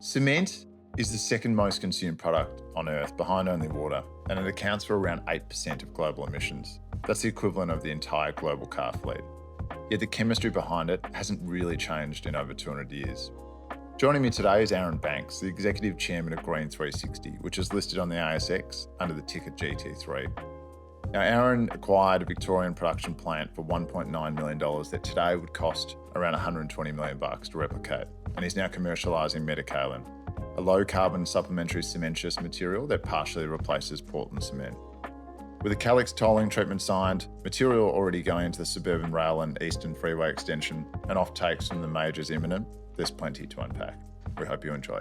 Cement is the second most consumed product on Earth behind only water, and it accounts for around 8% of global emissions. That's the equivalent of the entire global car fleet. Yet the chemistry behind it hasn't really changed in over 200 years. Joining me today is Aaron Banks, the Executive Chairman of Green360, which is listed on the ASX under the ticker GT3. Now, Aaron acquired a Victorian production plant for $1.9 million that today would cost around $120 million to replicate, and he's now commercialising metakaolin, a low-carbon supplementary cementitious material that partially replaces Portland cement. With a Calix tolling treatment signed, material already going into the suburban rail and Eastern Freeway extension, and off-takes from the majors imminent, there's plenty to unpack. We hope you enjoy.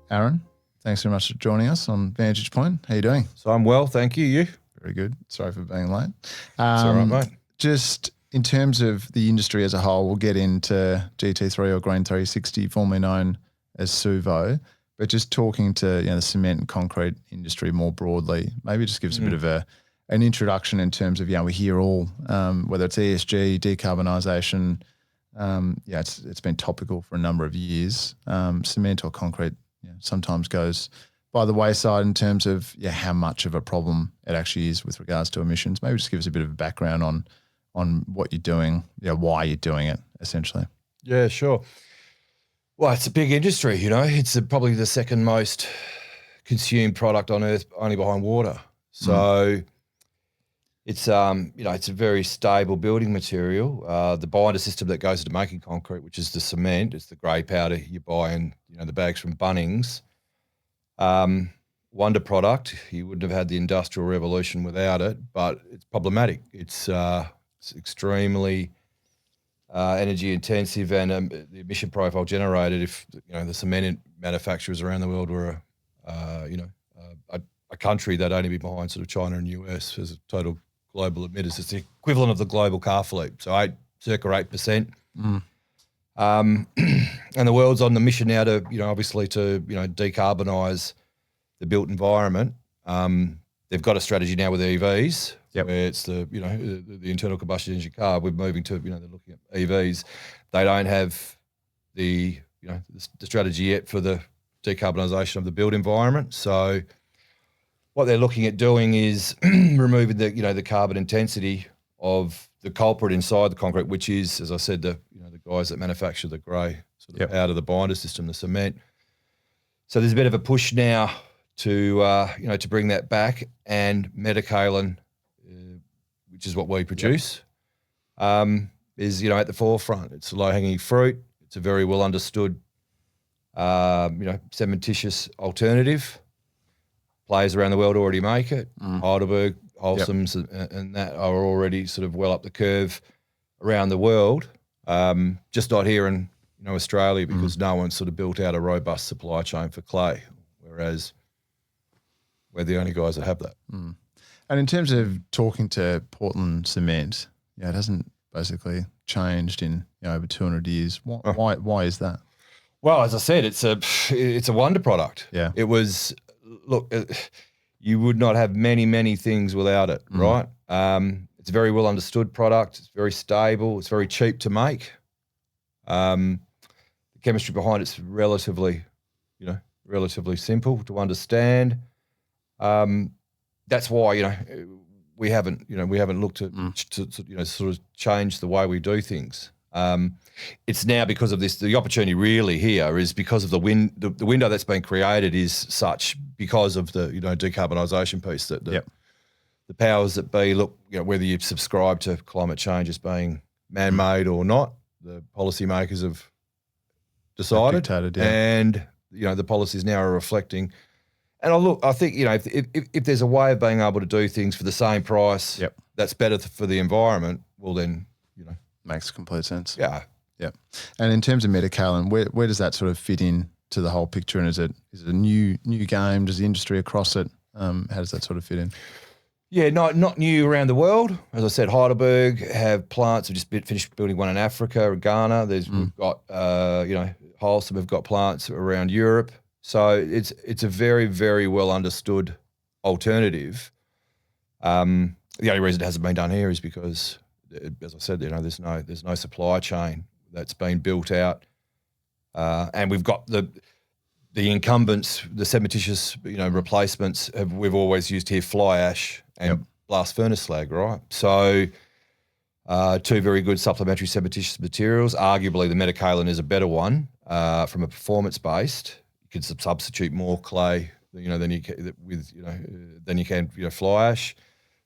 Aaron, thanks very much for joining us on Vantage Point. How are you doing? So I'm well, thank you. You? Very good. Sorry for being late. It's all right, mate. Just in terms of the industry as a whole, we'll get into GT3 or Green360, formerly known as Suvo, but just talking to the cement and concrete industry more broadly, maybe just give us a bit of an introduction in terms of, we hear all, whether it's ESG, decarbonisation, it's been topical for a number of years. Cement or concrete sometimes goes by the wayside in terms of how much of a problem it actually is with regards to emissions. Maybe just give us a bit of a background on what you're doing, why you're doing it, essentially. Yeah, sure. Well, it's a big industry, It's probably the second most consumed product on Earth, only behind water. So it's it's a very stable building material. The binder system that goes into making concrete, which is the cement, it's the grey powder you buy in the bags from Bunnings. Wonder product. You wouldn't have had the Industrial Revolution without it, but it's problematic. It's extremely energy intensive, and the emission profile generated if the cement manufacturers around the world were a country that'd only be behind sort of China and US as a total global emitters. It's the equivalent of the global car fleet, so circa 8%. And the world's on the mission now to obviously to decarbonise the built environment. They've got a strategy now with EVs. Yep. Where it's the internal combustion engine car. We're moving to they're looking at EVs. They don't have the strategy yet for the decarbonisation of the built environment. So what they're looking at doing is removing the carbon intensity of the culprit inside the concrete, which is, as I said, the guys that manufacture the grey sort of out of the binder system, the cement. So there's a bit of a push now to to bring that back, and metakaolin, which is what we produce, is at the forefront. It's a low-hanging fruit. It's a very well understood, cementitious alternative. Players around the world already make it. Heidelberg, Holcim's, and that are already sort of well up the curve around the world. Just not here in Australia, because no one's sort of built out a robust supply chain for clay, whereas we're the only guys that have that. And in terms of talking to Portland cement, it hasn't basically changed in over 200 years. Why is that? Well, as I said, it's a wonder product. Yeah. It was, look, you would not have many things without it, right? It's a very well understood product. It's very stable. It's very cheap to make. The chemistry behind it's relatively simple to understand. That's why we haven't looked at to sort of change the way we do things. It's now because of this. The opportunity really here is because of the window that's been created is such because of the decarbonisation piece that the powers that be look whether you subscribe to climate change as being man-made or not, the policymakers have decided, and the policies now are reflecting. And I think if there's a way of being able to do things for the same price, that's better for the environment. Well, then makes complete sense. Yeah. And in terms of metakaolin, where does that sort of fit in to the whole picture? And is it a new game? Does the industry across it? How does that sort of fit in? Yeah, not new around the world. As I said, Heidelberg have plants. We've just finished building one in Africa, Ghana. We've got Holcim have got plants around Europe. So it's a very, very well understood alternative. The only reason it hasn't been done here is because, as I said, there's no supply chain that's been built out And we've got the incumbents, the cementitious, replacements. We've always used here fly ash and blast furnace slag, right? So two very good supplementary cementitious materials. Arguably, the metakaolin is a better one from a performance-based. You can substitute more clay, than you can fly ash.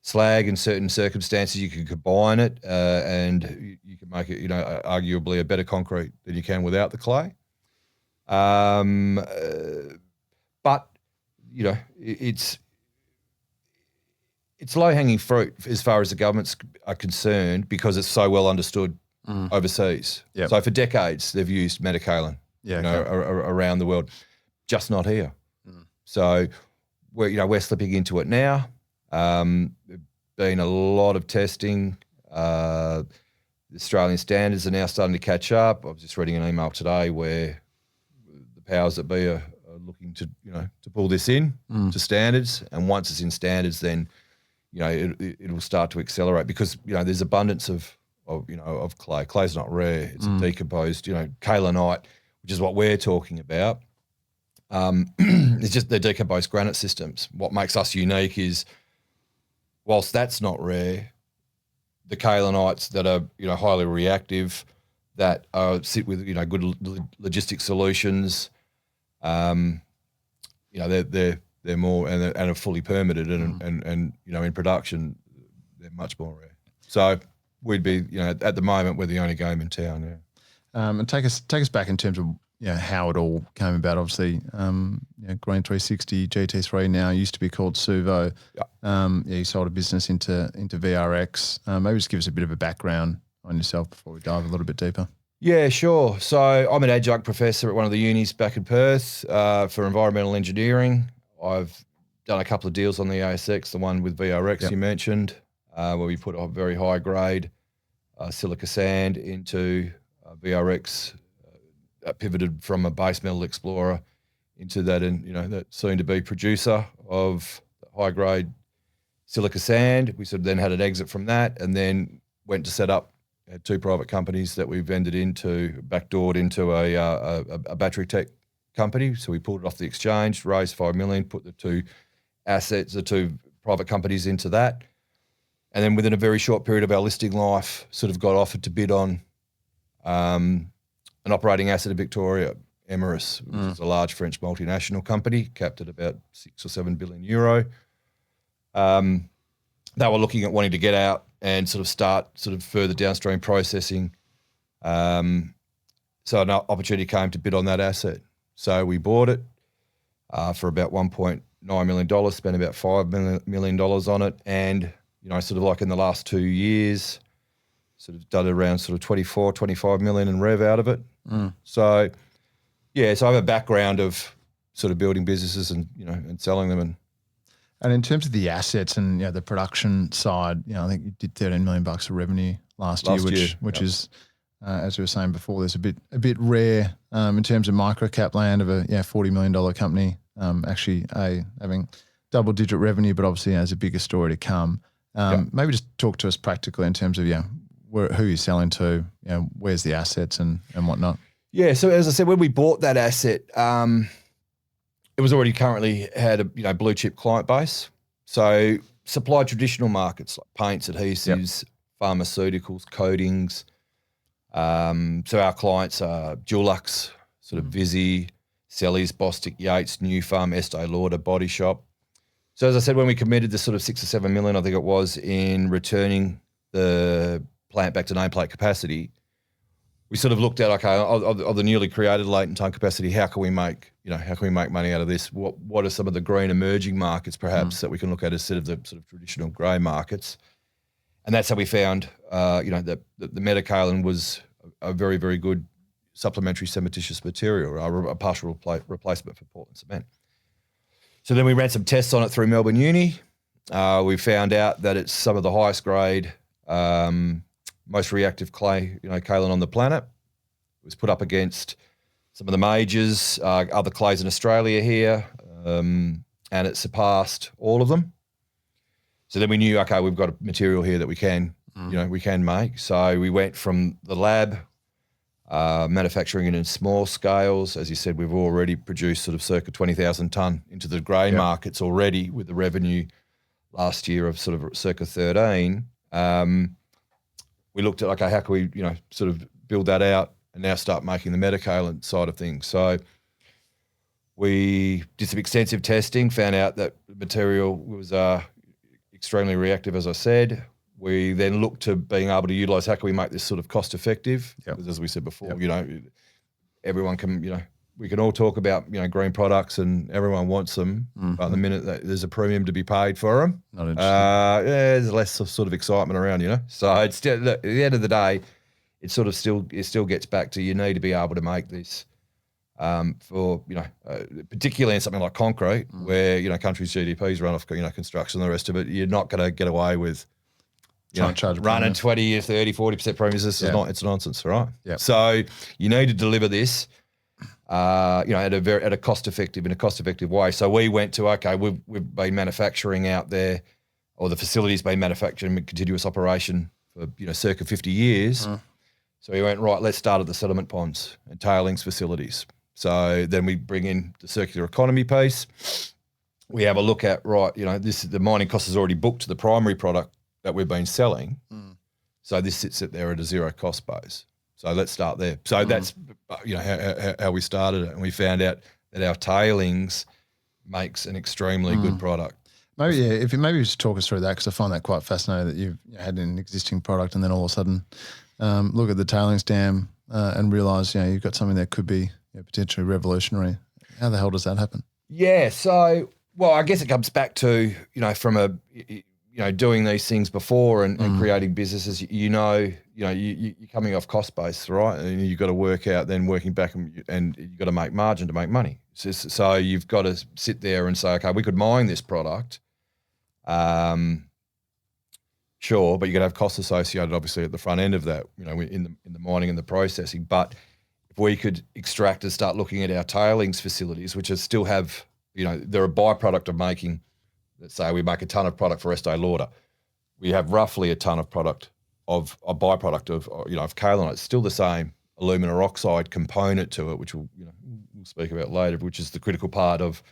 Slag, in certain circumstances, you can combine it and you can make it, arguably a better concrete than you can without the clay. But it's low-hanging fruit as far as the governments are concerned because it's so well understood overseas. Yep. So for decades they've used metakaolin, around the world, just not here. So we're slipping into it now. Been a lot of testing. The Australian standards are now starting to catch up. I was just reading an email today where the powers that be are looking to pull this in to standards, and once it's in standards, then it'll start to accelerate because there's abundance of clay. Clay's not rare; it's a decomposed kaolinite, which is what we're talking about. It's just the decomposed granite systems. What makes us unique is, whilst that's not rare, the kaolinites that are highly reactive, that sit with good logistic solutions, they're more and are fully permitted and in production, they're much more rare. So we'd be at the moment we're the only game in town. Yeah. And take us back in terms of how it all came about. Obviously, Green360 GT3 now used to be called Suvo. You sold a business into VRX. Maybe just give us a bit of a background on yourself before we dive a little bit deeper. Yeah, sure. So I'm an adjunct professor at one of the unis back in Perth for environmental engineering. I've done a couple of deals on the ASX, the one with VRX you mentioned, where we put a very high grade silica sand into VRX. Pivoted from a base metal explorer into that, and that soon to be producer of high grade silica sand. We sort of then had an exit from that, and then went to set up two private companies that we backdoored into a battery tech company. So we pulled it off the exchange, raised $5 million, put the two private companies into that, and then within a very short period of our listing life, sort of got offered to bid on an operating asset in Victoria, Imerys, which is a large French multinational company, capped at about 6 or 7 billion euro. They were looking at wanting to get out and start further downstream processing. So an opportunity came to bid on that asset. So we bought it for about $1.9 million, spent about $5 million on it. And, like in the last 2 years, done around 24, 25 million in rev out of it. So I have a background of building businesses and selling them. And in terms of the assets and the production side, I think you did $13 million of revenue last year, which is, as we were saying before, there's a bit rare in terms of micro cap land of a $40 million company actually having double digit revenue, but obviously has a bigger story to come. Maybe just talk to us practically in terms of who you're selling to, where's the assets and whatnot. Yeah, so as I said, when we bought that asset, it was already currently had a blue chip client base. So supplied traditional markets like paints, adhesives, pharmaceuticals, coatings. So our clients are Dulux, Visy, Selleys, Bostik, Yates, Nufarm, Estée, Lauder, Body Shop. So as I said, when we committed the 6 or 7 million, I think it was, in returning the plant back to nameplate capacity, we looked at, okay, of the newly created latent ton capacity, how can we make money out of this? What are some of the green emerging markets perhaps that we can look at instead of the traditional grey markets? And that's how we found that the metakaolin was a very, very good supplementary cementitious material, a partial replacement for Portland cement. So then we ran some tests on it through Melbourne Uni. We found out that it's some of the highest grade, most reactive clay, kaolin on the planet. It was put up against some of the majors, other clays in Australia here, and it surpassed all of them. So then we knew, okay, we've got a material here that we can, we can make. So we went from the lab manufacturing it in small scales. As you said, we've already produced sort of circa 20,000 tonne into the grey markets already, with the revenue last year of sort of circa 13. We looked at, okay, how can we, sort of build that out and now start making the metakaolin side of things. So we did some extensive testing, found out that the material was extremely reactive, as I said. We then looked to being able to utilise how can we make this sort of cost effective. Because as we said before, everyone can, we can all talk about, green products and everyone wants them. But the minute that there's a premium to be paid for them, Not interesting. there's less sort of excitement around, So it's still, look, at the end of the day, it still gets back to you need to be able to make this for, particularly in something like concrete where, countries' GDPs run off, construction and the rest of it. You're not going to get away with running 20, 30, 40% premiums. It's nonsense, right? Yeah. So you need to deliver this, at a cost effective way. So we went to, okay, we've been manufacturing out there, or the facility's been manufacturing continuous operation for, circa 50 years. So we went, right, let's start at the settlement ponds and tailings facilities. So then we bring in the circular economy piece. We have a look at, right, the mining cost is already booked to the primary product that we've been selling. So this sits there at a zero cost base. So let's start there. So that's, how we started it. And we found out that our tailings makes an extremely good product. Maybe, if you just talk us through that, because I find that quite fascinating that you've had an existing product and then all of a sudden look at the tailings dam and realise, you've got something that could be potentially revolutionary. How the hell does that happen? Yeah, so, well, I guess it comes back to, from doing these things before and creating businesses, you're coming off cost base, right? And you've got to work out then working back and you've got to make margin to make money. So you've got to sit there and say, okay, we could mine this product, sure, but you're going to have costs associated obviously at the front end of that, in the mining and the processing. But if we could extract and start looking at our tailings facilities, which still have, they're a byproduct of making, let's say we make a ton of product for Estée Lauder. We have roughly a ton of product of a byproduct of kaolin. It's still the same alumina oxide component to it, which we'll speak about later, which is the critical part of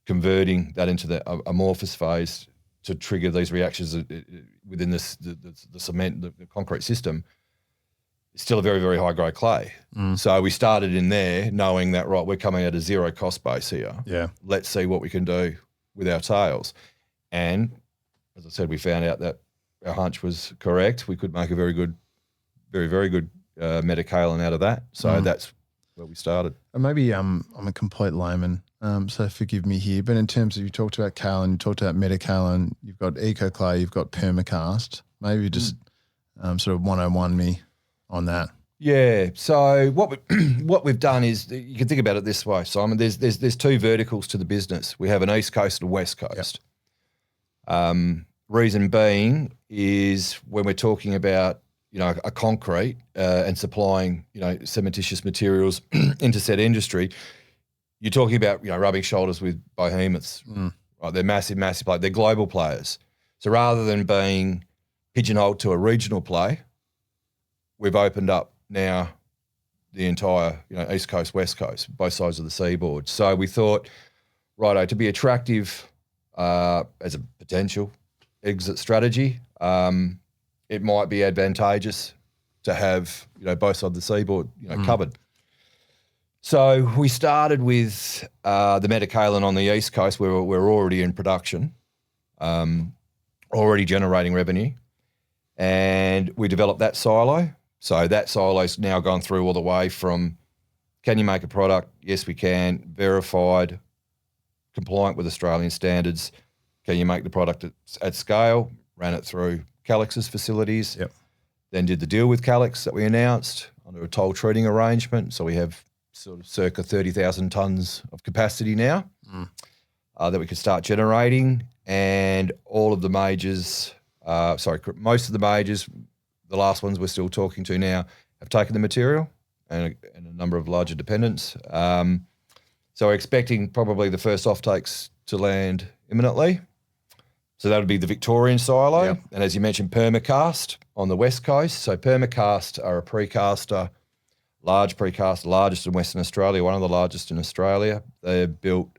converting that into the amorphous phase to trigger these reactions within the cement, the concrete system. It's still a very, very high grade clay. So we started in there knowing that, right, we're coming at a zero cost base here. Yeah. Let's see what we can do with our tails. And as I said, we found out that our hunch was correct. We could make a very, very good metakaolin out of that. So that's where we started. And maybe I'm a complete layman, so forgive me here. But in terms of, you talked about kaolin, you talked about metakaolin, you've got eco clay, you've got permacast. Maybe just sort of 101 me on that. Yeah. So what we've done is, you can think about it this way, Simon. There's two verticals to the business. We have an East Coast and a West Coast. Reason being is when we're talking about a concrete and supplying cementitious materials into said industry, you're talking about rubbing shoulders with behemoths. Right? They're massive players. They're global players. So rather than being pigeonholed to a regional play, we've opened up now the entire East Coast, West Coast, both sides of the seaboard. So we thought, righto, to be attractive as a potential exit strategy, it might be advantageous to have both sides of the seaboard covered. So we started with the metakaolin on the East Coast, where we're already in production, already generating revenue, and we developed that silo. So that silo's now gone through all the way from, can you make a product? Yes, we can. Verified, compliant with Australian standards. Can you make the product at scale? Ran it through Calix's facilities. Then did the deal with Calix that we announced under a toll treating arrangement. So we have sort of circa 30,000 tonnes of capacity now that we could start generating. And all of the majors, most of the majors, the last ones we're still talking to now, have taken the material, and a number of larger dependents. So we're expecting probably the first offtakes to land imminently. So that would be the Victorian silo. And as you mentioned, permacast on the West Coast. So permacast are a precaster large precast, largest in Western Australia, one of the largest in Australia. They built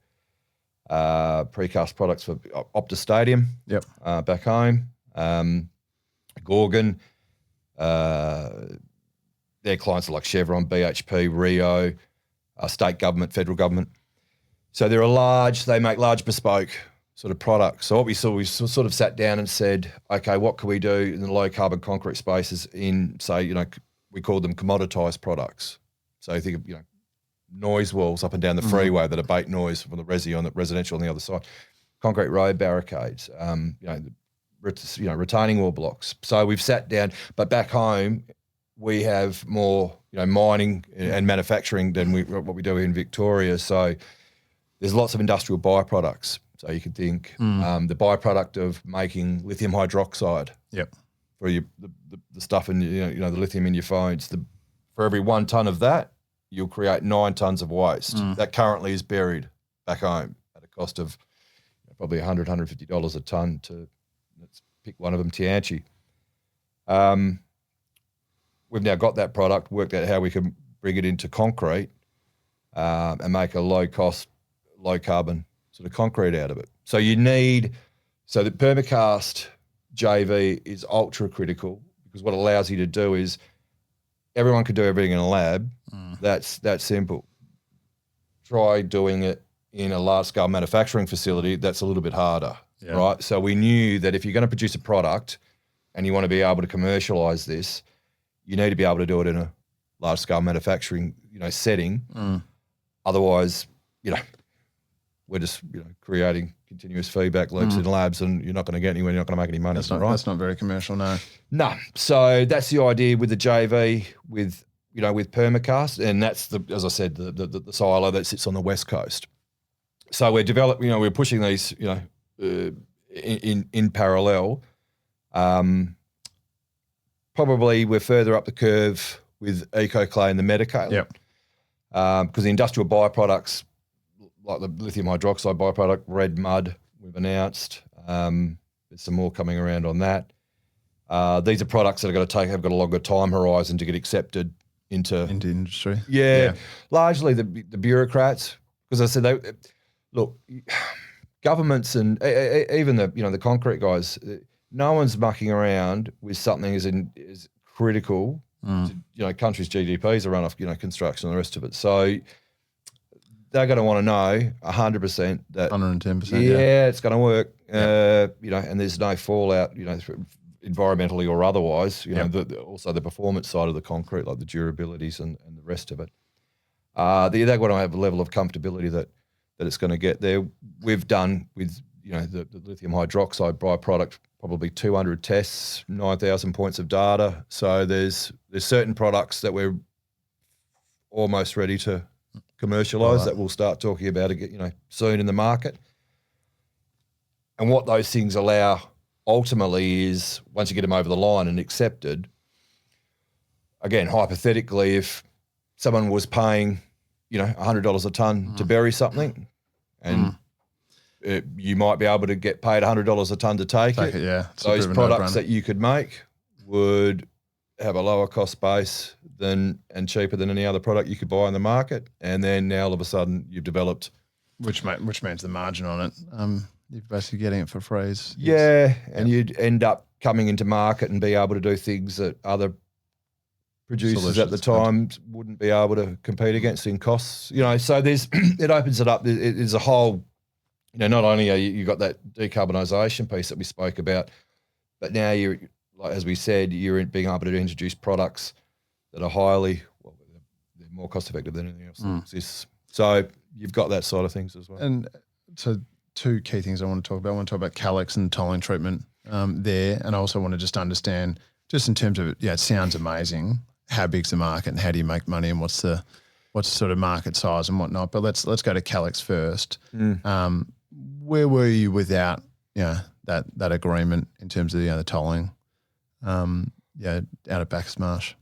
precast products for Optus Stadium back home. Gorgon, their clients are like Chevron, BHP, Rio, state government, federal government. So they make large bespoke sort of products. So what we saw, we sort of sat down and said, okay, what can we do in the low carbon concrete spaces in, say, we call them commoditized products. So you think of, noise walls up and down the freeway that abate noise from the residential on the other side, concrete road barricades, retaining wall blocks. So we've sat down, but back home we have more, mining and manufacturing than what we do in Victoria. So there's lots of industrial byproducts. So you could think the byproduct of making lithium hydroxide for the stuff in the lithium in your phones. For every 1 tonne of that, you'll create 9 tonnes of waste that currently is buried back home at a cost of probably $100, $150 a tonne to, let's pick one of them, Tianchi. We've now got that product, worked out how we can bring it into concrete and make a low-cost, low-carbon sort of concrete out of it. So the permacast JV is ultra critical because what it allows you to do is everyone could do everything in a lab. That's simple. Try doing it in a large-scale manufacturing facility. That's a little bit harder, right? So we knew that if you're going to produce a product and you want to be able to commercialise this, you need to be able to do it in a large-scale manufacturing, setting. Otherwise, we're just creating continuous feedback loops in labs, and you're not going to get anywhere. You're not going to make any money. That's not very commercial, no. No. So that's the idea with the JV with permacast, and that's as I said, the silo that sits on the west coast. So we're developing. We're pushing these. In parallel. Probably we're further up the curve with EcoClay and the metakaolin. Because the industrial byproducts, like the lithium hydroxide byproduct, red mud, we've announced. There's some more coming around on that. These are products that have got a longer time horizon to get accepted into industry. Largely the bureaucrats, because I said governments and even the concrete guys, no one's mucking around with something as critical to countries' GDPs are run off construction and the rest of it. So they're going to want to know 100% that 110%. It's going to work. And there's no fallout, environmentally or otherwise. Also the performance side of the concrete, like the durabilities and the rest of it. They're going to have a level of comfortability that it's going to get there. We've done with the lithium hydroxide byproduct probably 200 tests, 9,000 points of data. So there's certain products that we're almost ready to commercialise that we'll start talking about soon in the market. And what those things allow ultimately is once you get them over the line and accepted, again, hypothetically, if someone was paying $100 a tonne to bury something and you might be able to get paid $100 a tonne to take it. Those products that you could make would have a lower cost base and cheaper than any other product you could buy in the market. And then now all of a sudden you've developed, which means the margin on it. You're basically getting it for free. And you'd end up coming into market and be able to do things that other producers at the time wouldn't be able to compete against in costs. So it opens it up. There's a whole. Not only are you got that decarbonisation piece that we spoke about, but now you're, like as we said, you're being able to introduce products that are they're more cost effective than anything else that exists. So you've got that side of things as well. And so 2 key things I want to talk about. I want to talk about Calix and tolling treatment there, and I also want to just understand, just in terms of it sounds amazing. How big's the market and how do you make money and what's the sort of market size and whatnot? But let's go to Calix first. Where were you without that agreement in terms of the tolling out of Bacchus Marsh?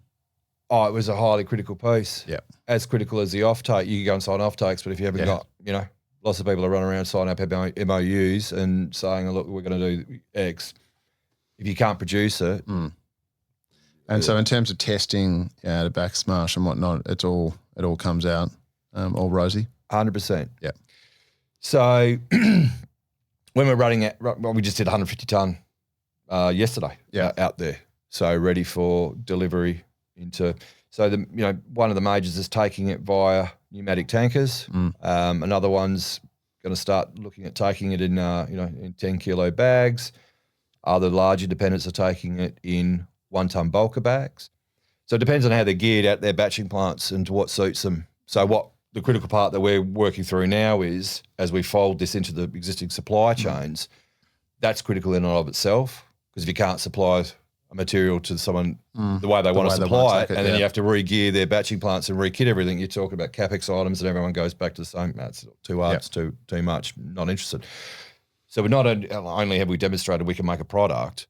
Oh, it was a highly critical piece. Yeah, as critical as the offtake. You can go and sign offtakes, but if you haven't got lots of people are running around signing up MOUs and saying, look, we're going to do X. If you can't produce it, and And so in terms of testing, the back smash and whatnot, it all comes out all rosy? 100%. Yeah. So when we're running at, well, we just did 150 tonne yesterday out there. So ready for delivery into, so one of the majors is taking it via pneumatic tankers. Another one's going to start looking at taking it in, in 10 kilo bags. Other large independents are taking it in 1 tonne bulker bags. So it depends on how they're geared at their batching plants and to what suits them. So what the critical part that we're working through now is, as we fold this into the existing supply chains, that's critical in and of itself, because if you can't supply a material to someone the way they want to supply it, and then you have to re-gear their batching plants and re-kit everything, you're talking about CapEx items and everyone goes back to the same, that's too hard, it's too much, not interested. So we're not only have we demonstrated we can make a product,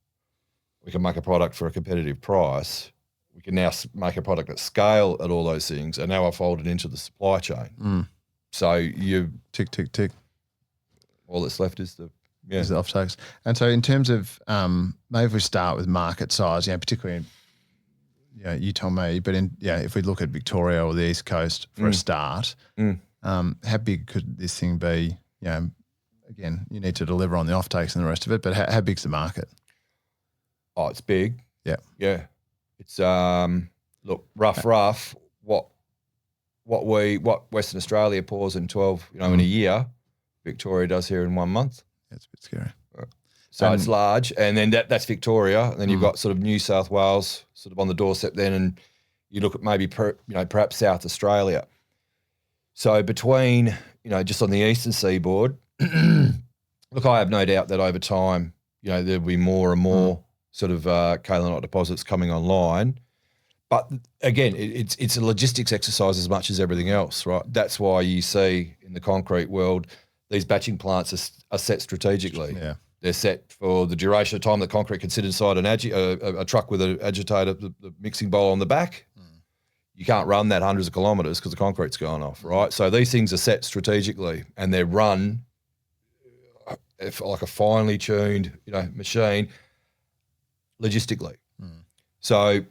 we can make a product for a competitive price, we can now make a product at scale at all those things, and now I've folded into the supply chain. So you tick, tick, tick. All that's left is the offtakes. And so in terms of maybe if we start with market size, particularly you tell me, but if we look at Victoria or the East Coast for a start, how big could this thing be? Again, you need to deliver on the offtakes and the rest of it, but how big's the market? Oh, it's big. Yeah. Yeah. It's look, rough. What Western Australia pours in 12, in a year, Victoria does here in 1 month. That's a bit scary. So it's large, and then that's Victoria, and then you've got sort of New South Wales sort of on the doorstep then, and you look at maybe perhaps South Australia. So between just on the eastern seaboard, look, I have no doubt that over time there'll be more and more sort of kaolinite deposits coming online. But again, it's a logistics exercise as much as everything else, right? That's why you see in the concrete world, these batching plants are set strategically. Yeah. They're set for the duration of time that concrete can sit inside a truck with an agitator, the mixing bowl on the back. You can't run that hundreds of kilometres because the concrete's gone off, right? So these things are set strategically, and they're run like a finely tuned, machine logistically. So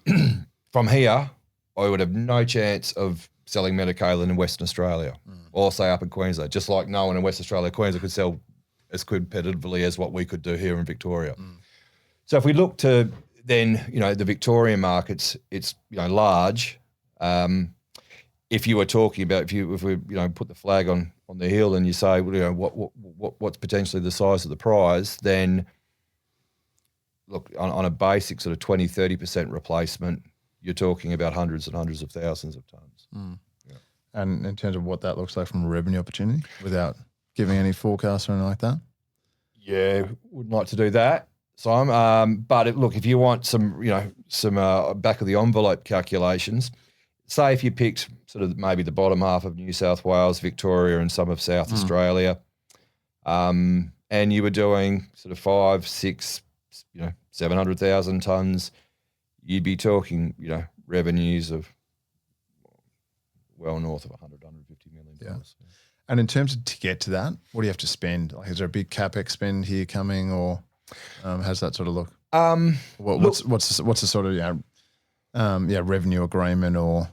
from here, I would have no chance of selling metakaolin in Western Australia or say up in Queensland, just like no one in Western Australia, Queensland could sell as competitively as what we could do here in Victoria. So if we look to then, the Victorian markets, it's, large. If you were talking about, if we put the flag on the hill and you say, what's potentially the size of the prize, then look, on a basic sort of 20, 30% replacement, you're talking about hundreds and hundreds of thousands of tonnes. And in terms of what that looks like from a revenue opportunity, without giving any forecasts or anything like that? Yeah, wouldn't like to do that, Simon. But look, if you want some back of the envelope calculations, say if you picked sort of maybe the bottom half of New South Wales, Victoria, and some of South Australia, and you were doing sort of 5, 6, 700,000 tonnes, you'd be talking, revenues of well north of 100, 150 million dollars. Yeah. And in terms of to get to that, what do you have to spend? Like, is there a big CapEx spend here coming, or how's that sort of look? What's the sort of revenue agreement or?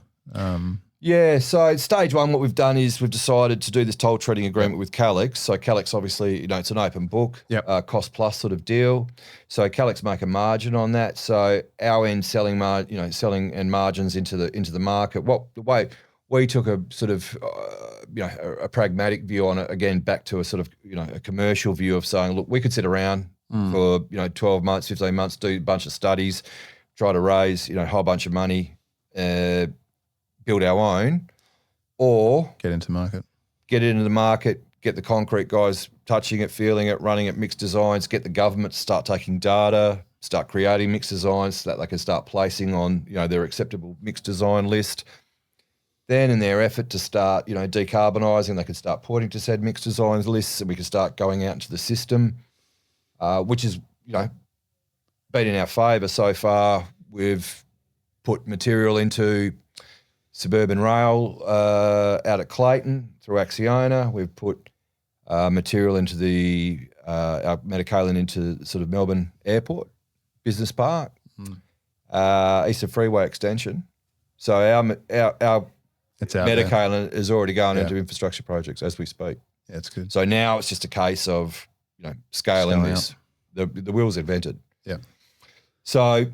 So stage one, what we've done is we've decided to do this toll treating agreement with Calix. So Calix, obviously, it's an open book, cost plus sort of deal. So Calix make a margin on that. So our end selling and margins into the market. The way we took a sort of a pragmatic view on it, again back to a sort of a commercial view of saying, look, we could sit around for 12 months, 15 months, do a bunch of studies, try to raise a whole bunch of money. Build our own, or get into the market, get the concrete guys touching it, feeling it, running it, mixed designs, get the government to start taking data, start creating mixed designs so that they can start placing on their acceptable mixed design list. Then in their effort to start decarbonising, they can start pointing to said mixed designs lists, and we can start going out into the system, which is been in our favour so far. We've put material into suburban rail out at Clayton through Acciona. We've put material into our metakaolin into sort of Melbourne Airport Business Park. Eastern Freeway extension. So our It's out there. metakaolin is already going into infrastructure projects as we speak. Yeah, it's good. So now it's just a case of scaling this. The wheel's invented. Yeah. So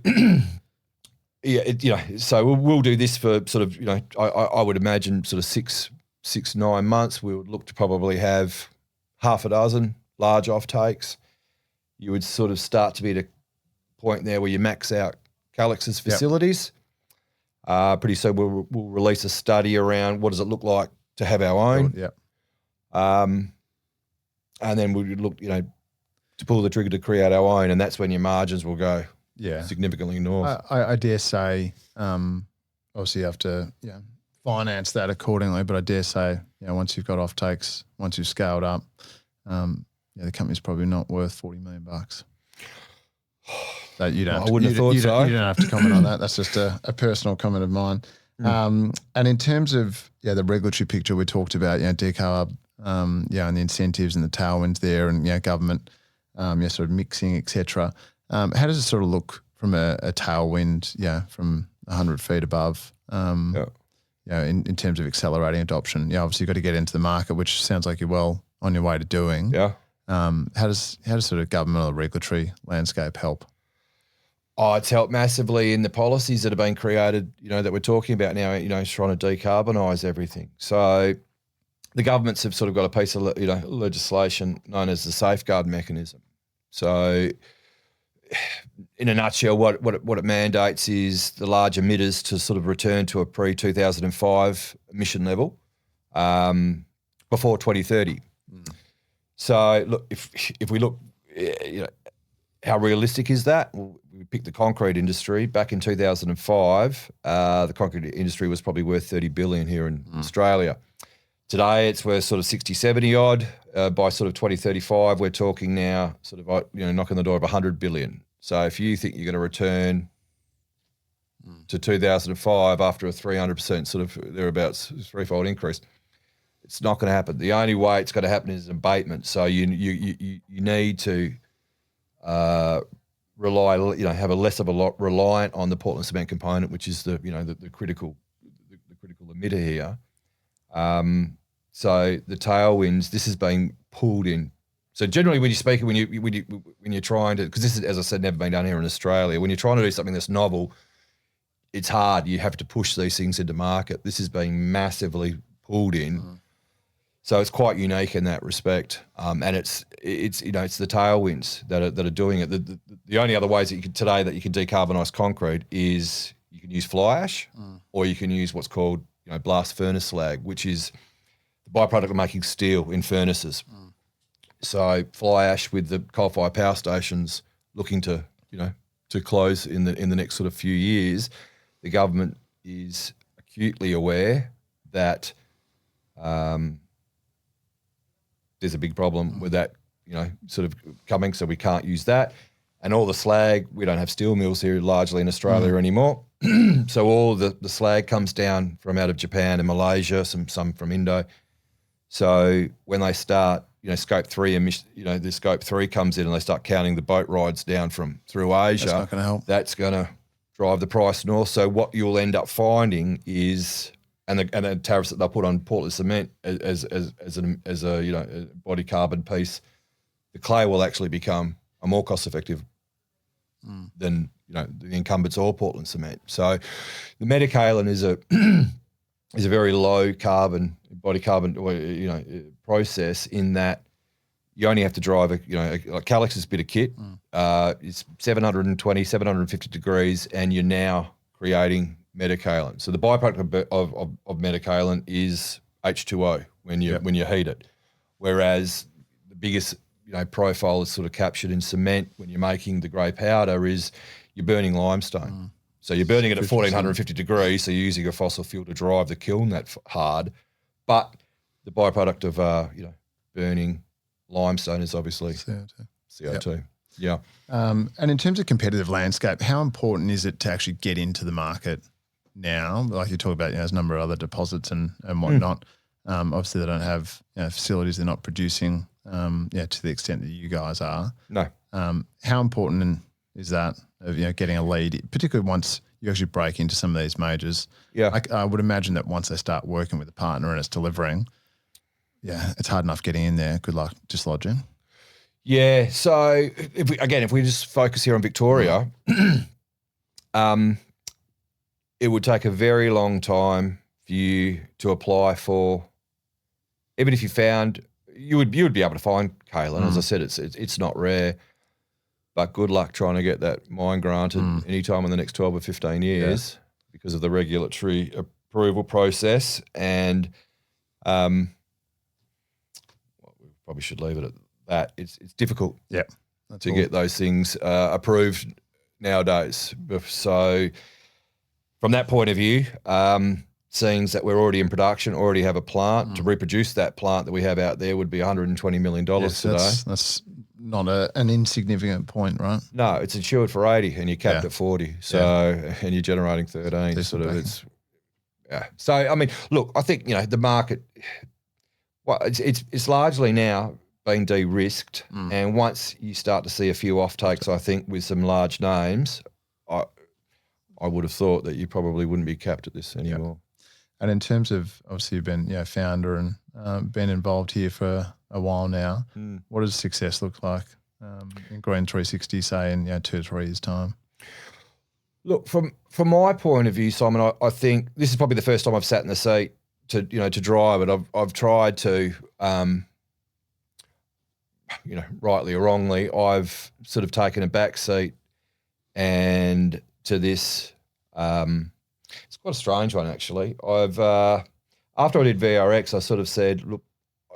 so we'll do this for sort of I would imagine sort of 6-9 months. We would look to probably have half a dozen large offtakes. You would sort of start to be at a point there where you max out Calix's facilities. Pretty soon we'll release a study around what does it look like to have our own. Yeah. And then we would look, to pull the trigger to create our own, and that's when your margins will go significantly north. I dare say, obviously you have to finance that accordingly, but I dare say, once you've got offtakes, once you've scaled up, the company's probably not worth $40 million. That you don't. I wouldn't have thought so. You don't have to comment on that. That's just a personal comment of mine. And in terms of the regulatory picture we talked about, decarb, and the incentives and the tailwinds there, and government, sort of mixing, etc. How does it sort of look from a tailwind, from 100 feet above? In terms of accelerating adoption, obviously you've got to get into the market, which sounds like you're well on your way to doing. Yeah. How does sort of government or regulatory landscape help? Oh, it's helped massively in the policies that have been created, that we're talking about now, trying to decarbonise everything. So the governments have sort of got a piece of, legislation known as the safeguard mechanism. So in a nutshell, what it mandates is the large emitters to sort of return to a pre-2005 emission level before 2030. So look, if we look, how realistic is that? Well, we picked the concrete industry. Back in 2005, the concrete industry was probably worth 30 billion here in Australia. Today, it's worth sort of 60, 70 odd. By sort of 2035, we're talking now sort of, knocking the door of 100 billion. So if you think you're going to return to 2005 after a 300% sort of thereabouts threefold increase, it's not going to happen. The only way it's going to happen is abatement. So you need to rely, have a less of a lot reliant on the Portland cement component, which is the critical emitter here. So the tailwinds, this is being pulled in. So generally, when you're trying to, because this is, as I said, never been done here in Australia. When you're trying to do something that's novel, it's hard. You have to push these things into market. This is being massively pulled in. So it's quite unique in that respect, and it's the tailwinds that are doing it. The only other ways that you can decarbonise concrete is you can use fly ash, or you can use what's called blast furnace slag, which is the byproduct of making steel in furnaces. So fly ash with the coal-fired power stations looking to close in the next sort of few years, the government is acutely aware that there's a big problem with that, sort of coming, so we can't use that. And all the slag, we don't have steel mills here largely in Australia anymore. So all the slag comes down from out of Japan and Malaysia, some from Indo. So when they start, scope 3 emission, the scope 3 comes in and they start counting the boat rides down through Asia. That's not going to help. That's going to drive the price north. So what you'll end up finding is, and the tariffs that they'll put on Portland cement as a body carbon piece, the clay will actually become a more cost effective than the incumbents or Portland cement. So the metakaolin is a very low carbon body carbon process in that you only have to drive like Calix's bit of kit. It's 720, 750 degrees, and you're now creating metakaolin. So the byproduct of metakaolin is H2O when you heat it, whereas the biggest profile is sort of captured in cement when you're making the grey powder is you're burning limestone. So you're burning it at 1450 degrees, so you're using a fossil fuel to drive the kiln that hard, but the byproduct of burning limestone is obviously CO2. Yeah. And in terms of competitive landscape, how important is it to actually get into the market now? Like you talk about, there's a number of other deposits and whatnot. Obviously, they don't have facilities. They're not producing to the extent that you guys are. No. How important is that of getting a lead, particularly once you actually break into some of these majors. Yeah. I would imagine that once they start working with a partner and it's delivering, it's hard enough getting in there. Good luck dislodging. Yeah. So if we just focus here on Victoria, it would take a very long time for you to apply for. Even if you found, you would be able to find kaolin. As I said, it's not rare, but good luck trying to get that mine granted anytime in the next 12 or 15 years because of the regulatory approval process. And we probably should leave it at that. It's difficult to get those things approved nowadays. So from that point of view, seeing that we're already in production, already have a plant, to reproduce that plant that we have out there would be $120 million today. That's not an insignificant point, right? No, it's insured for 80 and you're capped at 40. So, and you're generating 13. So, I mean, look, I think, the market, it's largely now been de-risked. And once you start to see a few off-takes, I think, with some large names, I would have thought that you probably wouldn't be capped at this anymore. And in terms of, obviously you've been founder and been involved here for a while now, what does success look like in Green360, say in 2 to 3 years' time? Look, from my point of view, Simon, I think this is probably the first time I've sat in the seat to drive it. I've tried to, rightly or wrongly, I've sort of taken a back seat and to this. It's quite a strange one, actually. I've after I did VRX, I sort of said, look,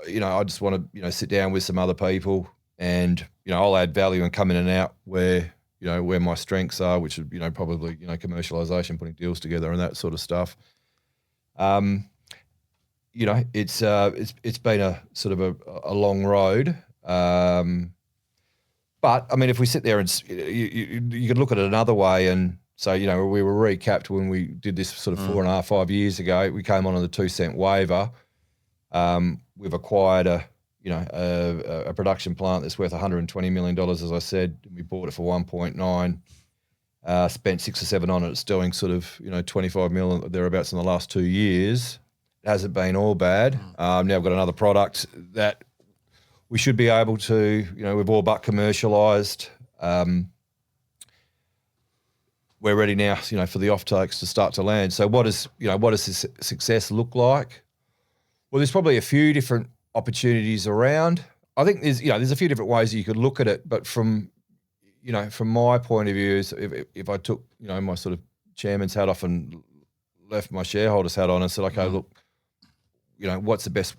I just want to sit down with some other people, and I'll add value and come in and out where my strengths are, which is probably commercialisation, putting deals together, and that sort of stuff. It's been a sort of a long road. But I mean, if we sit there and you could look at it another way and say, we were recapped when we did this sort of 4.5, 5 years ago. We came on the 2-cent waiver. We've acquired a production plant that's worth $120 million, as I said. We bought it for 1.9. Spent 6 or 7 on it. It's doing sort of 25 million thereabouts in the last 2 years. It hasn't been all bad. Now I've got another product that we should be able to. We've all but commercialised. We're ready now, for the off-takes to start to land. So what does this success look like? Well, there's probably a few different opportunities around. I think there's a few different ways you could look at it, but from my point of view, is if I took, my sort of chairman's hat off and left my shareholders hat on and said, okay, look, what's the best,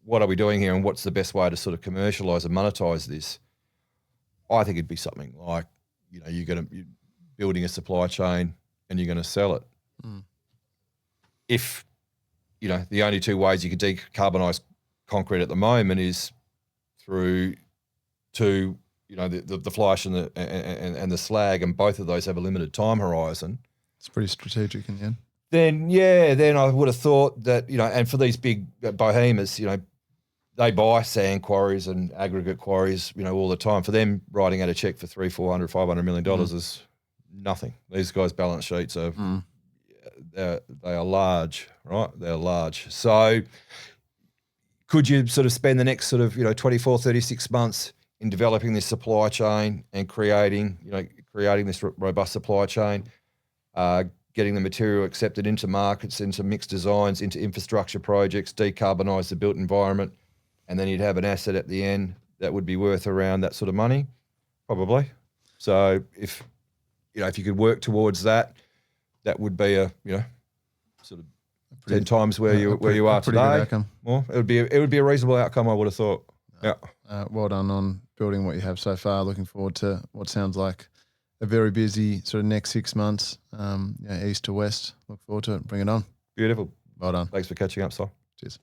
what are we doing here and what's the best way to sort of commercialise and monetize this? I think it'd be something like, you're building a supply chain and you're going to sell it. If, the only two ways you could decarbonise concrete at the moment is through the fly ash and the slag, and both of those have a limited time horizon. It's pretty strategic in the end. Then I would have thought that, and for these big behemoths, they buy sand quarries and aggregate quarries, all the time. For them, writing out a check for $300, $400, $500 million is nothing. These guys' balance sheets are they are large, right? They're large. So could you sort of spend the next sort of 24, 36 months in developing this supply chain and creating this robust supply chain, getting the material accepted into markets, into mixed designs, into infrastructure projects, decarbonise the built environment, and then you'd have an asset at the end that would be worth around that sort of money, probably. So if you could work towards that, that would be a sort of 10 times where you are today. Good outcome. Well, it would be a reasonable outcome, I would have thought. Yeah. Well done on building what you have so far. Looking forward to what sounds like a very busy sort of next 6 months, east to west. Look forward to it. Bring it on. Beautiful. Well done. Thanks for catching up, Si. Cheers.